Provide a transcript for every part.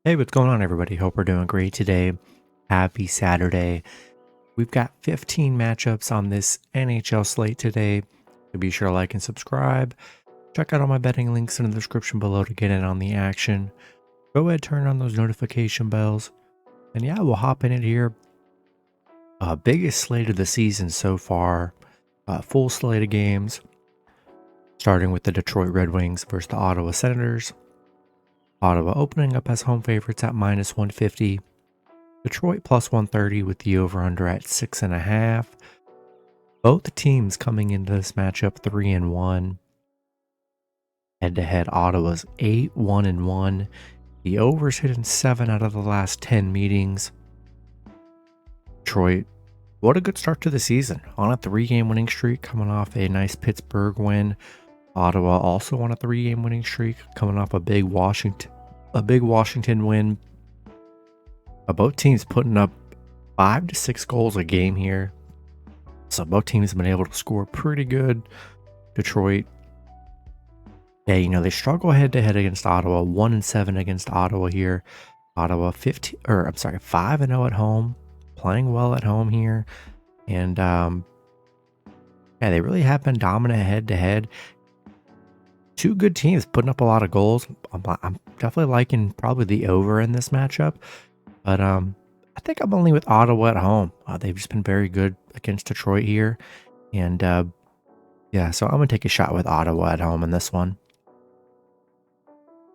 Hey, what's going on, everybody? Hope we're doing great today. Happy Saturday. We've got 15 matchups on this NHL slate today. So be sure to like and subscribe. Check out all my betting links in the description below to get in on the action. Go ahead, turn on those notification bells. And yeah, we'll hop in it here. Biggest slate of the season so far. Full slate of games. Starting with the Detroit Red Wings versus the Ottawa Senators. Ottawa opening up as home favorites at -150. Detroit +130 with the over-under at 6.5. Both teams coming into this matchup 3-1. Head-to-head, Ottawa's 8-1-1. The over's hit in 7 out of the last 10 meetings. Detroit, what a good start to the season. On a 3-game winning streak, coming off a nice Pittsburgh win. Ottawa also on a 3-game winning streak, coming off a big Washington win. Both teams putting up 5 to 6 goals a game here. So both teams have been able to score pretty good. Detroit, they struggle head-to-head against Ottawa. 1-7 against Ottawa here. Ottawa 5-0 at home, playing well at home here, and they really have been dominant head-to-head. Two good teams putting up a lot of goals. I'm definitely liking probably the over in this matchup, but I think I'm only with Ottawa at home. They've just been very good against Detroit here, and so I'm gonna take a shot with Ottawa at home in this one.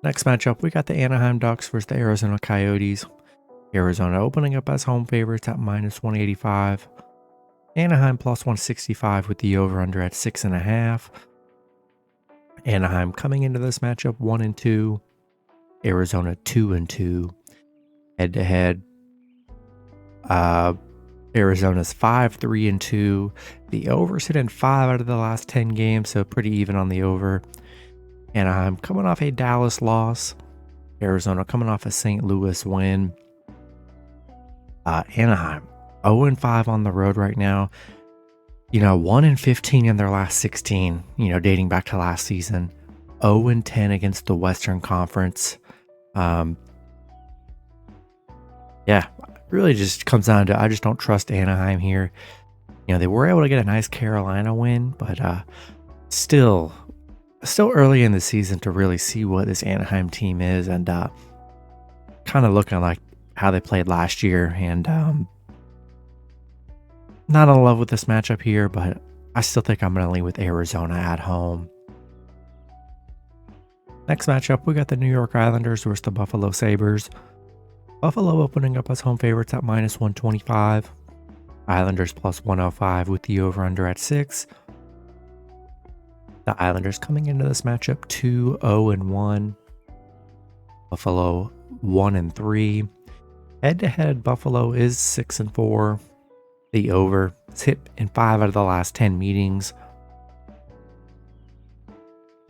Next matchup, we got the Anaheim Ducks versus the Arizona Coyotes. Arizona opening up as home favorites at -185. Anaheim +165 with the over/under at 6.5. Anaheim coming into this matchup 1-2. Arizona 2-2. Head-to-head, Arizona's 5-3-2. The over's hit in 5 out of the last 10 games, so pretty even on the over. Anaheim coming off a Dallas loss. Arizona coming off a St. Louis win. Anaheim 0-5 on the road right now. 1-15 in their last 16, dating back to last season. 0-10 against the Western Conference. Really just comes down to I just don't trust Anaheim here. They were able to get a nice Carolina win, but still early in the season to really see what this Anaheim team is, and kind of looking like how they played last year, and not in love with this matchup here, but I still think I'm going to lean with Arizona at home. Next matchup, we got the New York Islanders versus the Buffalo Sabres. Buffalo opening up as home favorites at -125. Islanders +105 with the over/under at 6. The Islanders coming into this matchup 2-0-1. Buffalo 1-3. Head-to-head, Buffalo is 6-4. The over is hit in 5 out of the last 10 meetings.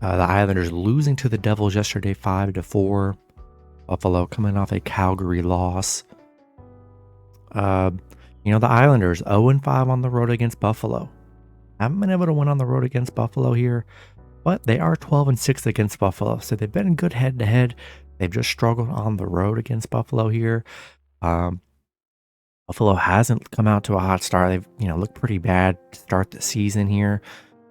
The Islanders losing to the Devils yesterday 5-4. Buffalo coming off a Calgary loss. The Islanders 0-5 on the road against Buffalo. Haven't been able to win on the road against Buffalo here, but they are 12-6 against Buffalo. So they've been good head-to-head. They've just struggled on the road against Buffalo here. Buffalo hasn't come out to a hot start. They've, looked pretty bad to start the season here.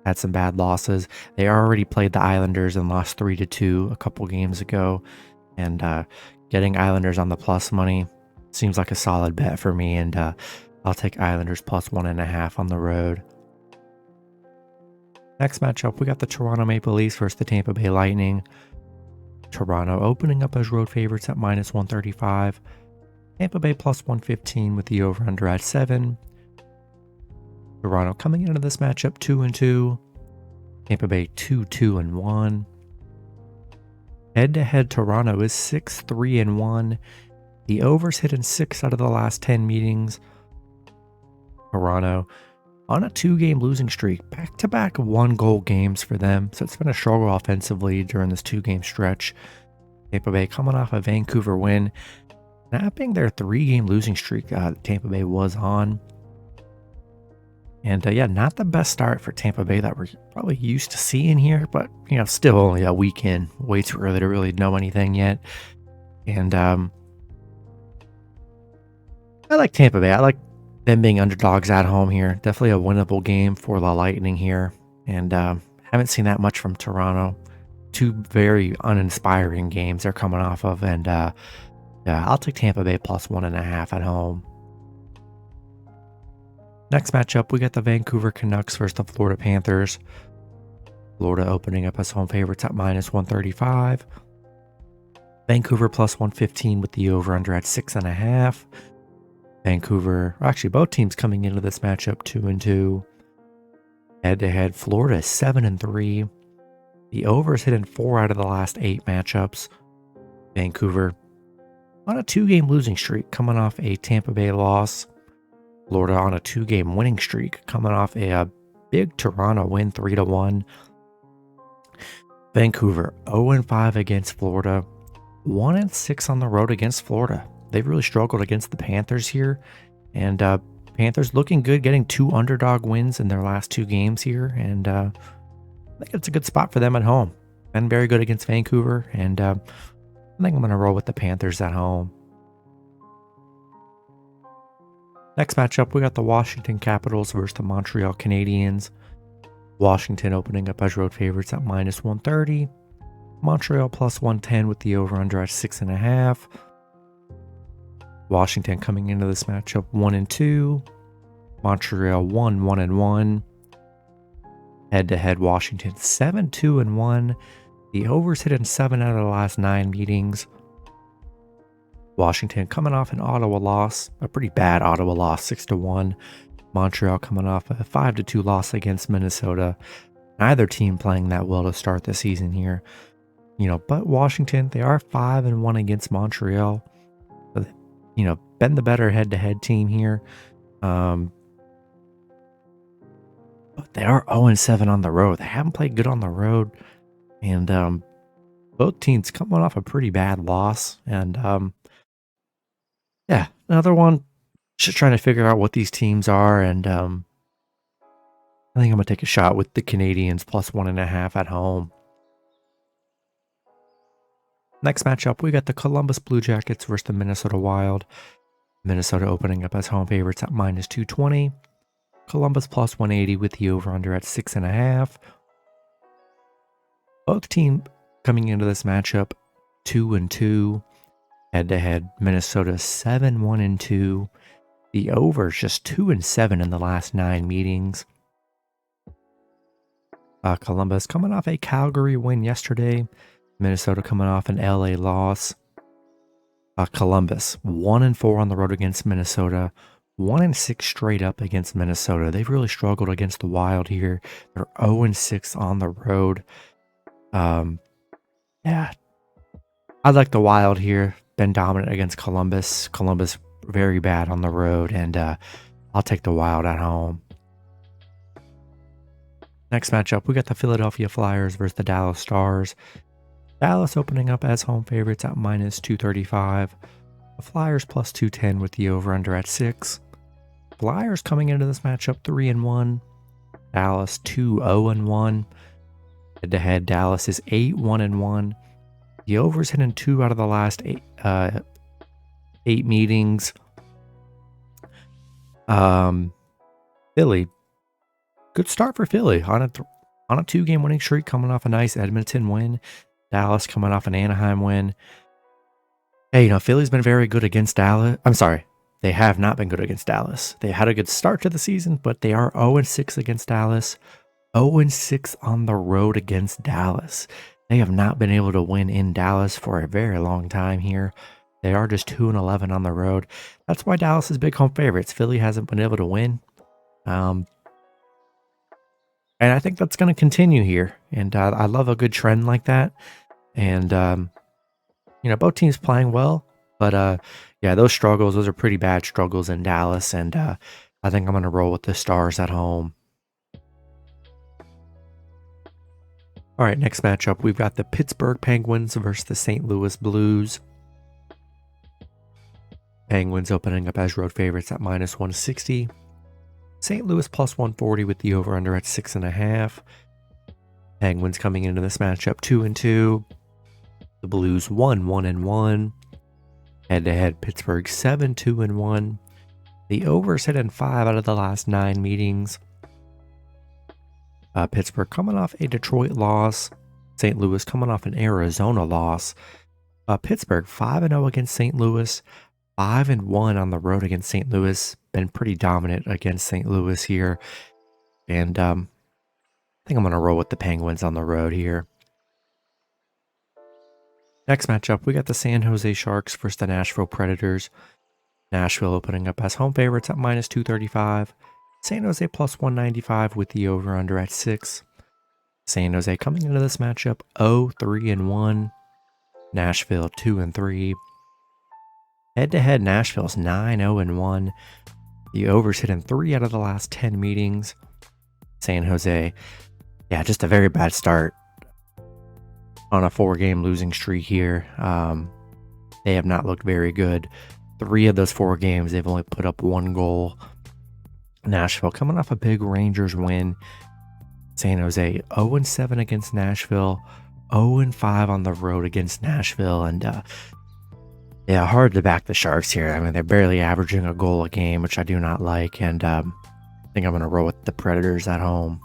Had some bad losses. They already played the Islanders and lost 3-2 a couple games ago. And getting Islanders on the plus money seems like a solid bet for me. And I'll take Islanders +1.5 on the road. Next matchup, we got the Toronto Maple Leafs versus the Tampa Bay Lightning. Toronto opening up as road favorites at -135. Tampa Bay +115 with the over/under at 7. Toronto coming into this matchup 2-2. Tampa Bay 2-2-1. Head-to-head, Toronto is 6-3-1. The over's hit in 6 out of the last 10 meetings. Toronto on a 2-game losing streak, back-to-back 1-goal games for them. So it's been a struggle offensively during this 2-game stretch. Tampa Bay coming off a Vancouver win, snapping their 3-game losing streak Tampa Bay was on. And not the best start for Tampa Bay that we're probably used to seeing here, but still only a weekend. Way too early to really know anything yet. And I like Tampa Bay. I like them being underdogs at home here. Definitely a winnable game for the Lightning here. And haven't seen that much from Toronto. Two very uninspiring games they're coming off of. And yeah, I'll take Tampa Bay plus 1.5 at home. Next matchup, we got the Vancouver Canucks versus the Florida Panthers. Florida opening up as home favorites at minus 135. Vancouver plus 115 with the over-under at 6.5. Vancouver, actually both teams coming into this matchup 2-2. Head-to-head, Florida is 7-3. The over is hit in 4 out of the last 8 matchups. Vancouver on a 2-game losing streak, coming off a Tampa Bay loss. Florida on a 2-game winning streak, coming off a big Toronto win 3-1. Vancouver 0-5 against Florida, 1-6 on the road against Florida. They've really struggled against the Panthers here, and Panthers looking good, getting 2 underdog wins in their last 2 games here, and I think it's a good spot for them at home. Been very good against Vancouver, and I think I'm going to roll with the Panthers at home. Next matchup, we got the Washington Capitals versus the Montreal Canadiens. Washington opening up as road favorites at minus 130. Montreal plus 110 with the over-under at 6.5. Washington coming into this matchup 1-2. Montreal 1-1. Head-to-head, Washington 7-2-1. The overs hit in 7 out of the last 9 meetings. Washington coming off an Ottawa loss, a pretty bad Ottawa loss, 6-1. Montreal coming off a 5-2 loss against Minnesota. Neither team playing that well to start the season here. But Washington, they are 5-1 against Montreal. Been the better head-to-head team here. But they are 0-7 on the road. They haven't played good on the road. And both teams coming off a pretty bad loss. And yeah, another one. Just trying to figure out what these teams are. And I think I'm going to take a shot with the Canadiens plus 1.5 at home. Next matchup, we got the Columbus Blue Jackets versus the Minnesota Wild. Minnesota opening up as home favorites at minus 220. Columbus plus 180 with the over-under at 6.5. Both teams coming into this matchup 2-2. Head-to-head, Minnesota 7-1-2. The over is just 2-7 in the last 9 meetings. Columbus coming off a Calgary win yesterday. Minnesota coming off an LA loss. Columbus 1-4 on the road against Minnesota. 1-6 straight up against Minnesota. They've really struggled against the Wild here. They're 0-6 on the road. Yeah, I like the Wild here. Been dominant against Columbus. Columbus very bad on the road, and I'll take the Wild at home. Next matchup, we got the Philadelphia Flyers versus the Dallas Stars. Dallas opening up as home favorites at minus 235. The Flyers plus 210 with the over-under at 6. Flyers coming into this matchup 3-1. Dallas 2-0-1. Head-to-head, Dallas is 8-1-1. The over's hit in 2 out of the last 8 meetings. Philly, good start for Philly on a 2-game winning streak, coming off a nice Edmonton win. Dallas coming off an Anaheim win. Hey, Philly's been very good against Dallas. I'm sorry, they have not been good against Dallas. They had a good start to the season, but they are 0-6 against Dallas. 0-6 on the road against Dallas. They have not been able to win in Dallas for a very long time here. They are just 2-11 on the road. That's why Dallas is big home favorites. Philly hasn't been able to win. And I think that's going to continue here. And I love a good trend like that. And, both teams playing well. But, yeah, those are pretty bad struggles in Dallas. And I think I'm going to roll with the Stars at home. All right, next matchup, we've got the Pittsburgh Penguins versus the St. Louis Blues. Penguins opening up as road favorites at minus 160. St. Louis plus 140 with the over-under at 6.5. Penguins coming into this matchup 2-2. The Blues 1-1-1. Head-to-head, Pittsburgh 7-2-1. The overs hit in 5 out of the last 9 meetings. Pittsburgh coming off a Detroit loss. St. Louis coming off an Arizona loss. Pittsburgh 5-0 against St. Louis. 5-1 on the road against St. Louis. Been pretty dominant against St. Louis here. And I think I'm going to roll with the Penguins on the road here. Next matchup, we got the San Jose Sharks versus the Nashville Predators. Nashville opening up as home favorites at -235. San Jose plus 195 with the over-under at 6. San Jose coming into this matchup 0-3-1. Nashville 2-3. Head-to-head, Nashville's 9-0-1. The overs hit in 3 out of the last 10 meetings. San Jose, yeah, just a very bad start on a 4-game losing streak here. They have not looked very good. 3 of those 4 games, they've only put up 1 goal. Nashville coming off a big Rangers win. San Jose 0-7 against Nashville. 0-5 on the road against Nashville. And yeah, hard to back the Sharks here. I mean, they're barely averaging a goal a game, which I do not like. And I think I'm going to roll with the Predators at home.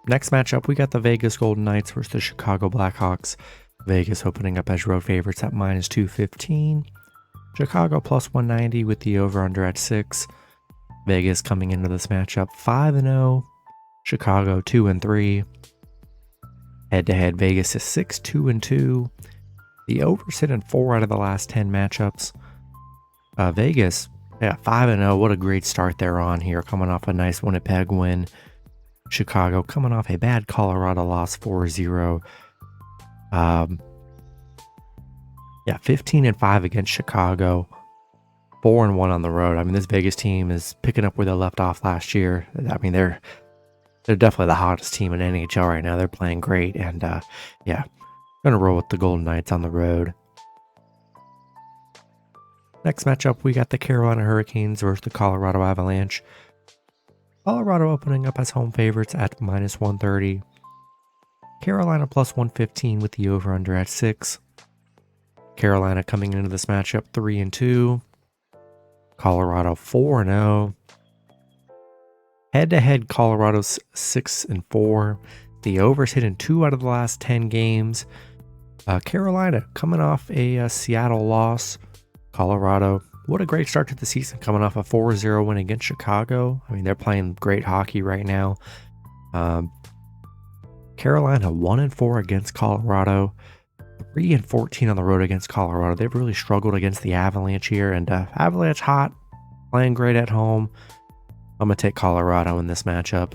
Next matchup, we got the Vegas Golden Knights versus the Chicago Blackhawks. Vegas opening up as road favorites at -215. Chicago plus 190 with the over-under at 6. Vegas coming into this matchup 5-0. Chicago 2-3. Head-to-head, Vegas is 6-2-2. The overs hit in 4 out of the last 10 matchups. Vegas, yeah, 5-0. What a great start they're on here, coming off a nice Winnipeg win. Chicago coming off a bad Colorado loss 4-0. Yeah, 15-5 against Chicago, 4-1 on the road. I mean, this Vegas team is picking up where they left off last year. I mean, they're definitely the hottest team in NHL right now. They're playing great, and yeah, gonna roll with the Golden Knights on the road. Next matchup, we got the Carolina Hurricanes versus the Colorado Avalanche. Colorado opening up as home favorites at -130. Carolina plus 115 with the over-under at 6. Carolina coming into this matchup 3-2. Colorado 4-0. Head-to-head, Colorado's 6-4. The overs hit in 2 out of the last 10 games. Carolina coming off a Seattle loss. Colorado, what a great start to the season, coming off a 4-0 win against Chicago. I mean, they're playing great hockey right now. Carolina 1-4 against Colorado. 3-14 on the road against Colorado. They've really struggled against the Avalanche here, and Avalanche hot, playing great at home. I'm going to take Colorado in this matchup.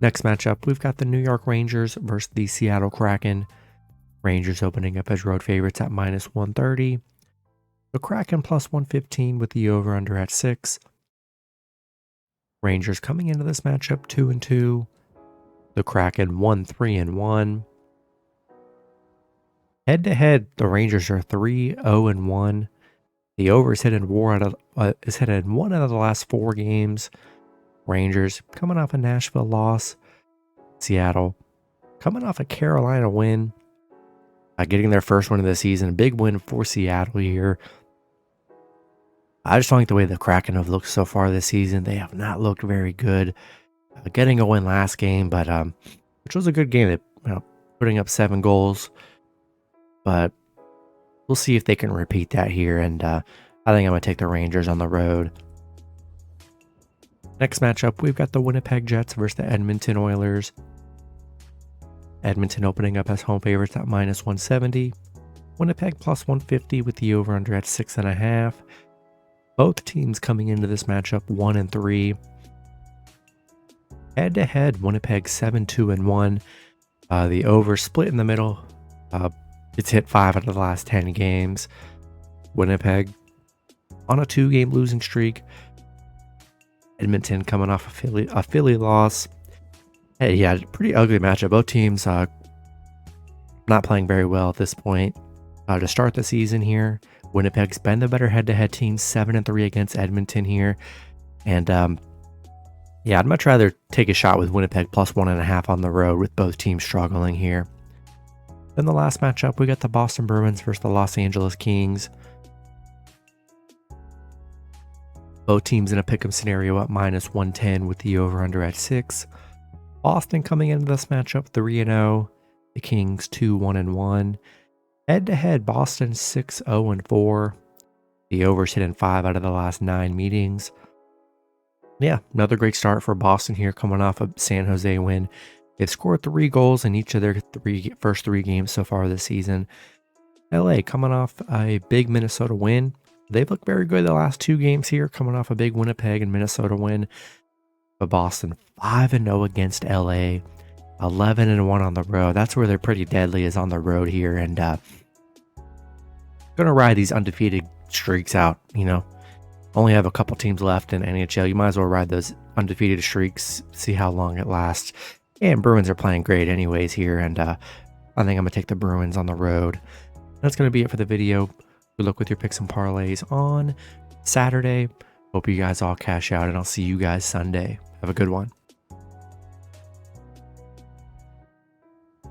Next matchup, we've got the New York Rangers versus the Seattle Kraken. Rangers opening up as road favorites at -130. The Kraken plus 115 with the over-under at 6. Rangers coming into this matchup 2-2. The Kraken 1-3-1. Head-to-head, the Rangers are 3-0-1. The over is hit in 1 out of the last 4 games. Rangers coming off a Nashville loss. Seattle coming off a Carolina win. Getting their first win of the season. A big win for Seattle here. I just don't like the way the Kraken have looked so far this season. They have not looked very good. Getting a win last game, but which was a good game. They, putting up 7 goals. But we'll see if they can repeat that here. And I think I'm going to take the Rangers on the road. Next matchup, we've got the Winnipeg Jets versus the Edmonton Oilers. Edmonton opening up as home favorites at -170. Winnipeg plus 150 with the over-under at 6.5. Both teams coming into this matchup 1-3. Head-to-head, Winnipeg 7-2-1. The over split in the middle. It's hit 5 out of the last 10 games. Winnipeg on a 2-game losing streak. Edmonton coming off a Philly loss. Hey, yeah, pretty ugly matchup. Both teams not playing very well at this point. To start the season here, Winnipeg's been the better head-to-head team, 7-3 against Edmonton here. And yeah, I'd much rather take a shot with Winnipeg plus 1.5 on the road with both teams struggling here. Then the last matchup, we got the Boston Bruins versus the Los Angeles Kings. Both teams in a pick'em scenario at -110 with the over-under at 6. Boston coming into this matchup 3-0. The Kings 2-1-1. Head-to-head, Boston 6-0-4. The over's hit in 5 out of the last 9 meetings. Yeah, another great start for Boston here coming off a San Jose win. They've scored 3 goals in each of their first 3 games so far this season. LA coming off a big Minnesota win. They've looked very good the last 2 games here, coming off a big Winnipeg and Minnesota win. But Boston 5-0 against LA, 11-1 on the road. That's where they're pretty deadly, is on the road here. And gonna ride these undefeated streaks out. You know, only have a couple teams left in NHL. You might as well ride those undefeated streaks, see how long it lasts. And Bruins are playing great anyways here. And I think I'm gonna take the Bruins on the road. That's gonna be it for the video. Good luck with your picks and parlays on Saturday. Hope you guys all cash out, and I'll see you guys Sunday. Have a good one.